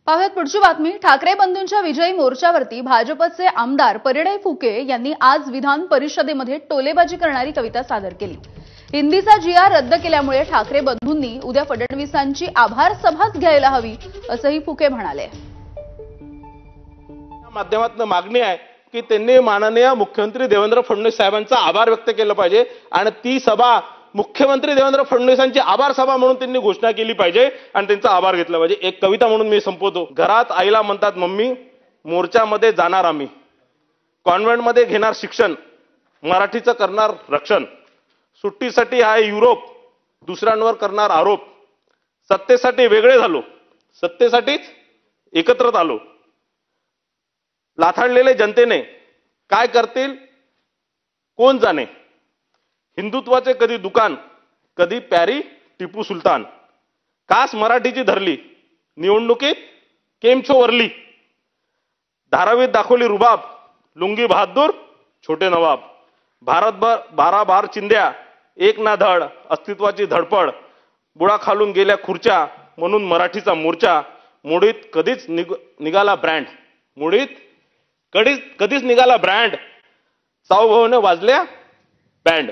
पाहुयात पुढची बातमी। ठाकरे बंधूंच्या विजयी मोर्चावरती भाजपचे आमदार परिणय फुके यांनी आज विधान परिषदेमध्ये टोलेबाजी करणारी कविता सादर केली। हिंदीचा GR रद्द केल्यामुळे ठाकरे बंधूंनी उद्या फडणवीसांची आभार सभाच घ्यायला हवी असंही फुके म्हणाले। माध्यमातून मागणी आहे की त्यांनी माननीय मुख्यमंत्री देवेंद्र फडणवीस साहेबांचा आभार व्यक्त केला पाहिजे आणि ती सभा मुख्यमंत्री देवेंद्र फडणवीसांची आभार सभा म्हणून त्यांनी घोषणा केली पाहिजे आणि त्यांचा आभार घेतला पाहिजे। एक कविता म्हणून मी संपवतो। घरात आईला म्हणतात मम्मी, मोर्चामध्ये जाणार आम्ही, कॉन्व्हेंटमध्ये घेणार शिक्षण, मराठीचं करणार रक्षण, सुट्टीसाठी आहे युरोप, दुसऱ्यांवर करणार आरोप, सत्तेसाठी वेगळे झालो, सत्तेसाठीच एकत्रित आलो, लाथाडलेले जनतेने काय करतील कोण जाणे, हिंदुत्वाचे कधी दुकान, कधी प्यारी टिपू सुलतान, कास मराठीची धरली, निवडणुकीत केमछो वरली, धारावीत दाखवली रुबाब, लुंगी बहादूर छोटे नवाब, भारतभर 12 बार चिंध्या, एक ना धड, अस्तित्वाची धडपड, बुडा खालून गेल्या खुर्च्या, म्हणून मराठीचा मोर्चा, मोडीत कधीच निघाला ब्रँड, मोडीत कधीच निघाला ब्रँड, सावभावाने वाजल्या बँड।